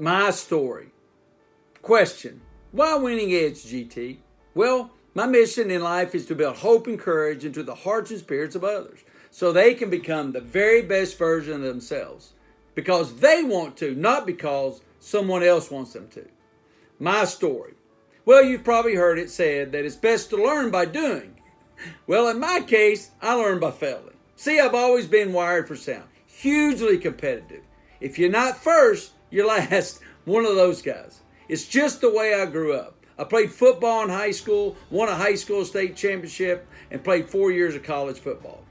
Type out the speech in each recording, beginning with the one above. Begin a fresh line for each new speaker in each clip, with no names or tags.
My story. Question: why Winning Edge, GT? Well, my mission in life is to build hope and courage into the hearts and spirits of others so they can become the very best version of themselves because they want to, not because someone else wants them to. My story. Well, you've probably heard it said that it's best to learn by doing. Well, in my case, I learned by failing. See, I've always been wired for sound, hugely competitive. If you're not first, you're last. One of those guys. It's just the way I grew up. I played football in high school, won a high school state championship, and played 4 years of college football.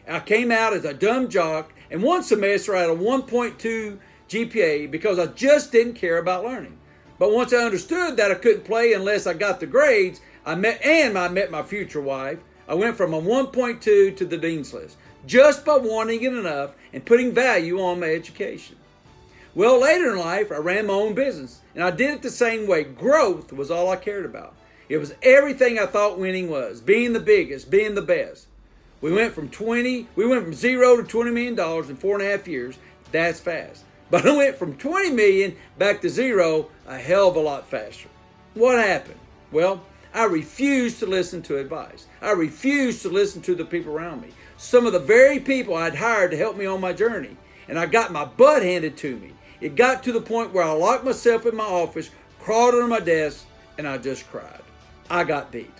I came out as a dumb jock, and one semester I had a 1.2 GPA because I just didn't care about learning. But once I understood that I couldn't play unless I got the grades, I met my future wife. I went from a 1.2 to the dean's list just by wanting it enough and putting value on my education. Well, later in life, I ran my own business, and I did it the same way. Growth was all I cared about. It was everything I thought winning was, being the biggest, being the best. We went from $0 to $20 million in 4.5 years. That's fast. But I went from 20 million back to zero a hell of a lot faster. What happened? Well, I refused to listen to advice. I refused to listen to the people around me. Some of the very people I'd hired to help me on my journey. And I got my butt handed to me. It got to the point where I locked myself in my office, crawled under my desk, and I just cried. I got beat.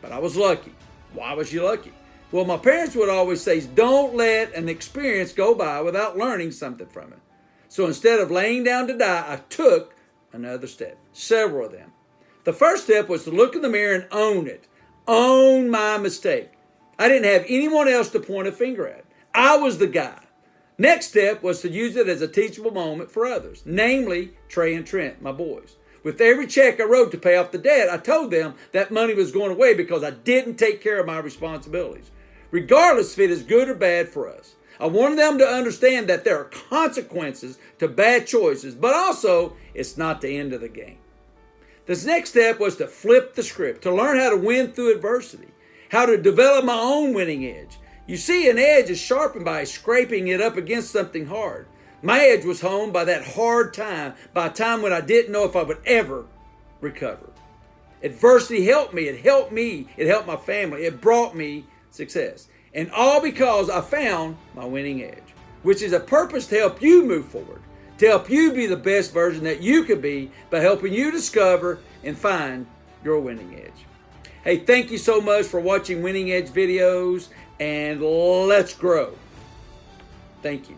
But I was lucky. Why was you lucky? Well, my parents would always say, don't let an experience go by without learning something from it. So instead of laying down to die, I took another step, several of them. The first step was to look in the mirror and own it. Own my mistake. I didn't have anyone else to point a finger at. I was the guy. Next step was to use it as a teachable moment for others, namely Trey and Trent, my boys. With every check I wrote to pay off the debt, I told them that money was going away because I didn't take care of my responsibilities, regardless if it is good or bad for us. I wanted them to understand that there are consequences to bad choices, but also it's not the end of the game. This next step was to flip the script, to learn how to win through adversity, how to develop my own winning edge. You see, an edge is sharpened by scraping it up against something hard. My edge was honed by that hard time, by a time when I didn't know if I would ever recover. Adversity helped me. It helped my family. It brought me success. And all because I found my winning edge, which is a purpose to help you move forward, to help you be the best version that you could be by helping you discover and find your winning edge. Hey, thank you so much for watching Winning Edge videos, and let's grow. Thank you.